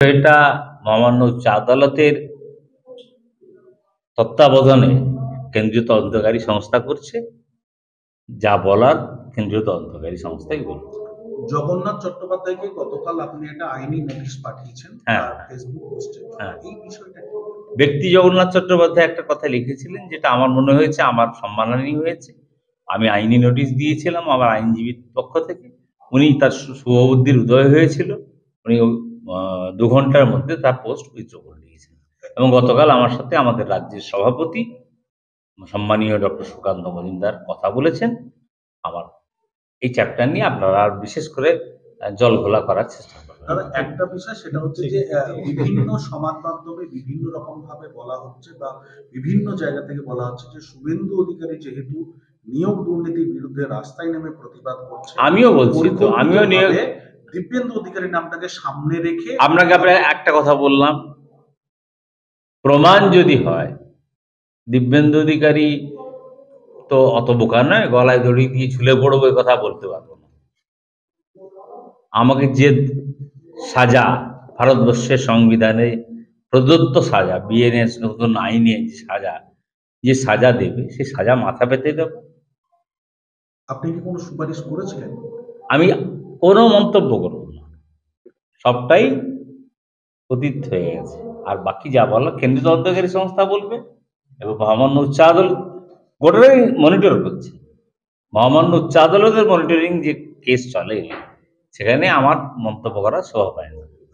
এটা মহামান্য উচ্চ আদালতের তত্ত্বাবধানে কেন্দ্রীয় তদন্তকারী সংস্থা করছে। যা বলার কেন্দ্রীয় তদন্তকারী সংস্থাই বলছে। জগন্নাথ চট্টোপাধ্যায়কে গতকাল আপনি একটা আইনি নোটিশ পাঠিয়েছেন হ্যাঁ, ফেসবুক পোস্টে, হ্যাঁ। এই বিষয়টা ব্যক্তি জগন্নাথ চট্টোপাধ্যায় একটা কথা লিখেছিলেন, যেটা আমার মনে হয়েছে আমার সম্মানহানি হয়েছে। আমি আইনি নোটিশ দিয়েছিলাম আমার আইনজীবীর পক্ষ থেকে। উনি তার শুভবুদ্ধির উদয় হয়েছিল, উনি 2 ঘন্টার মধ্যে তার পোস্ট উইথড্র করে নিয়েছেন। এবং গতকাল আমার সাথে আমাদের রাজ্যের সভাপতি সম্মানীয় ডক্টর সুকান্ত মজুমদার কথা বলেছেন। আমার এই চ্যাপ্টার নিয়ে আপনারা আর বিশেষ করে জল ঘোলা করার চেষ্টা করবেন। দাদা, একটা বিষয় সেটা হচ্ছে যে বিভিন্ন সমাজ মাধ্যমে বিভিন্ন রকম ভাবে বলা হচ্ছে বা বিভিন্ন জায়গা থেকে বলা হচ্ছে যে শুভেন্দু অধিকারী যেহেতু নিয়োগ দুর্নীতির বিরুদ্ধে রাস্তায় নেমে প্রতিবাদ করছে, আমিও বলছি তো, আমিও নিয়োগ দিব্যেন্দু অধিকারী নামটাকে সামনে রেখে আপনাকে একটা কথা বললাম, প্রমাণ যদি হয় দিব্যেন্দু অধিকারী তো অত বোকা নয়, গলায় দড়ি দিয়ে ঝুলে পড়বো কথা বলতে পারবো না। আমাকে যে সাজা ভারতবর্ষের সংবিধানে প্রদত্ত সাজা, বিএনএস নতুন আইনে যে সাজা দেবে সেই সাজা মাথা পেতে দেব। আপনি কি কোনো সুপারিশ করেছিলেন? আমি কোনো মন্তব্য করব না, সবটাই অতীত হয়ে গেছে। আর বাকি যা বলার কেন্দ্রীয় তদন্তকারী সংস্থা বলবে এবং মহামান্য উচ্চ আদালত গোটাই মনিটর করছে। মহামান্য উচ্চ আদালতের মনিটরিং যে কেস চলে সেখানে আমার মন্তব্য করার শোভা পায় না।